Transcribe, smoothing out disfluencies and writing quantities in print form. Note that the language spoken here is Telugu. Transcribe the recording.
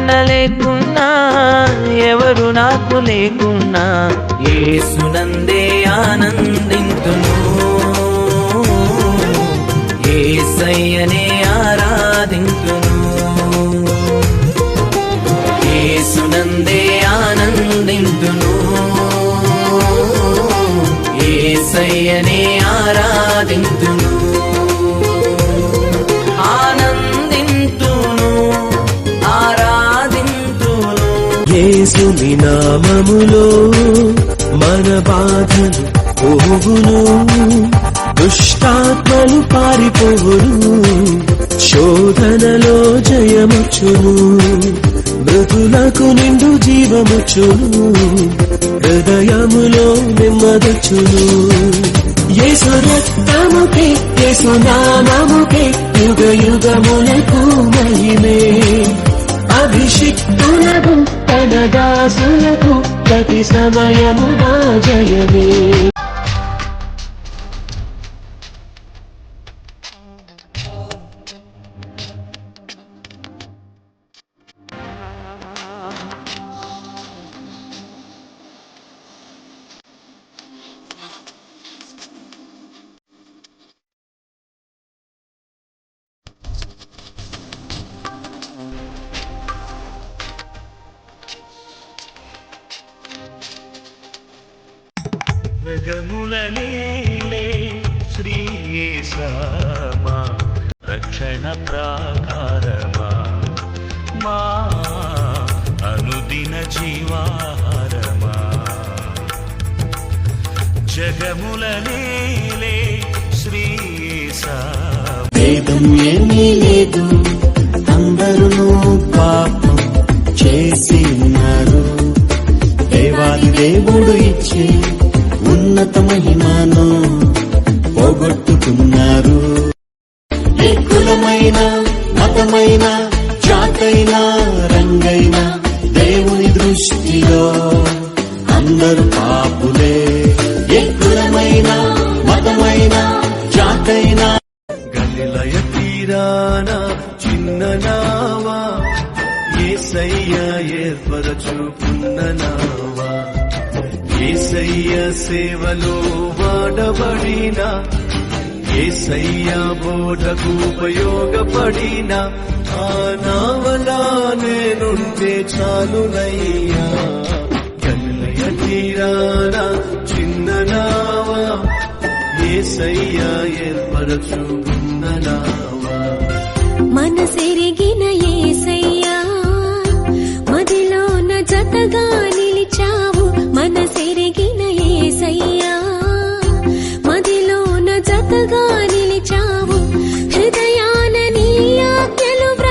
ఎవరన్న లేకున్నా ఎవరు నాకు లేకున్నా యేసునందే ఆనందింతును, యేసయ్యనే ఆరాధింతును, యేసునందే ఆనందింతును, యేసయ్యనే ఆరాధింతును, ఆనందింతును, ఆరాధింతును. యేసుని నామములో మన బాధలు పోవును, దుష్టాత్మలు పారిపోవును, శోధనలో జయముచ్చును, మృతులకు నిండు జీవముచ్చును, హృదయములో నెమ్మదొచ్చును. యేసు రక్తముకే యేసు నామముకే యుగ యుగములకు మహిమే, అభిషిక్తులకు తన దాసులకు ప్రతి సమయము నా జయమే. జగములనేలే శ్రీ యేసమా రక్షణ ప్రాకారమా, మా అనుదిన జీవాహారమా. జగములనేలే శ్రీ యేసమా. భేదం ఏమీ లేదు, అందరూ పాపం చేసి ఉన్నారు, దేవాది దేవుడు ఇచ్చే ఉన్నత మహిమను పోగొట్టుకున్నారు. ఏ కులమైన మతమైన జాతైన రంగైన దేవుని దృష్టిలో అందరూ పాపులే. ఏ కులమైన మతమైన జాతైన గలిలయ తీరాన చిన్న నావా, యేసయ్య ఏర్పరచుకున్న నావా, యేసయ్య సేవలో వాడబడిన, యేసయ్య బోధకు ఉపయోగపడిన ఆ నావలా నేనుంటే చాలునయ్యా. గలిలయ తీరాన చిన్న నావా, యేసయ్య ఏర్పరచుకున్న నావా. మనసెరిగిన యేసయ్యా మదిలోన జతగాని